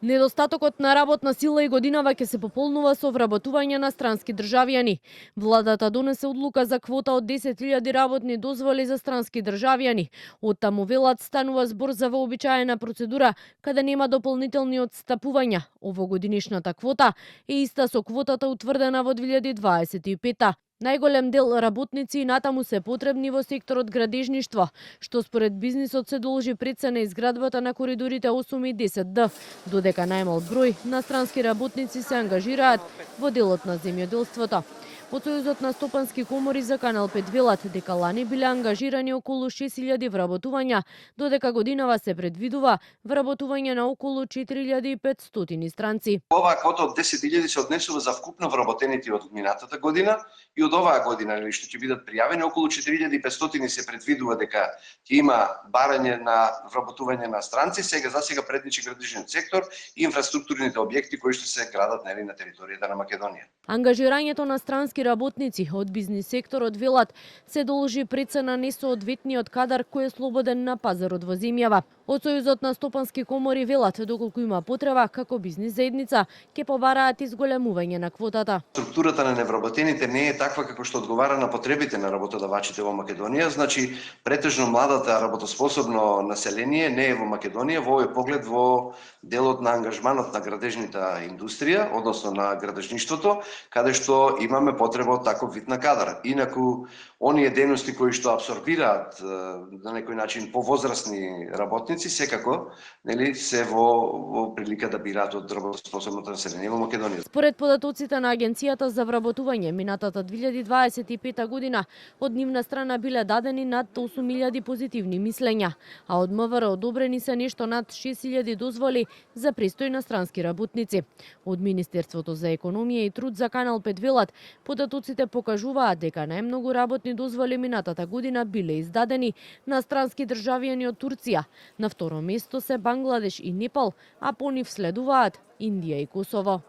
Недостатокот на работна сила и годинава ќе се пополнува со вработување на странски државјани. Владата донесе одлука за квота од 10.000 работни дозволи за странски државјани. Оттаму велат станува збор за вообичаена процедура каде нема дополнителни отстапувања. Овогодинишната квота е иста со квотата утврдена во 2025. Најголем дел работници и натаму се потребни во секторот градежништво, што според бизнисот се должи пред се на изградбата на коридорите 8 и 10Д, додека најмал број на странски работници се ангажираат во делот на земјоделството. Од Сојузот на стопански комори за Канал 5 велат дека лани биле ангажирани околу 6.000 вработувања, додека годинава се предвидува вработување на околу 4.500 странци. Оваа квота од 10.000 се однесува за вкупно вработените од минатата година и од оваа година, што ќе бидат пријавени околу 4.500 се предвидува дека ќе има барање на вработување на странци, засега предничи градежниот сектор и инфраструктурните објекти кои што се градат на територијата на Македонија. Ангажирањето на странски работници од бизнис секторот велат се должи пред се на несоодветниот кадар кој е слободен на пазарот во земјава. Од Сојузот на стопански комори велат доколку има потреба како бизнис заедница ќе побараат изголемување на квотата. Структурата на невработените не е таква како што одговара на потребите на работодавачите во Македонија, значи претежно младата работоспособно население не е во Македонија, во овој поглед во делот на ангажманот на градежната индустрија, односно на градежништвото, каде што имаме потреба од таков вид на кадар. Инаку оние дејности кои што апсорбираат на некој начин повозрасни работници секако се во прилика да бираат од работоспособното население во Македонија. Според податоците на Агенцијата за вработување, минатата 2025 година од нивна страна биле дадени над 8.000 позитивни мислења, а од МВР одобрени се нешто над 6.000 дозволи за престој на странски работници. Од Министерството за економија и труд за Канал 5 велат податоците покажуваат дека најмногу работни дозволи минатата година биле издадени на странски државјани од Турција. На второ место се Бангладеш и Непал, а по нив следуваат Индија и Косово.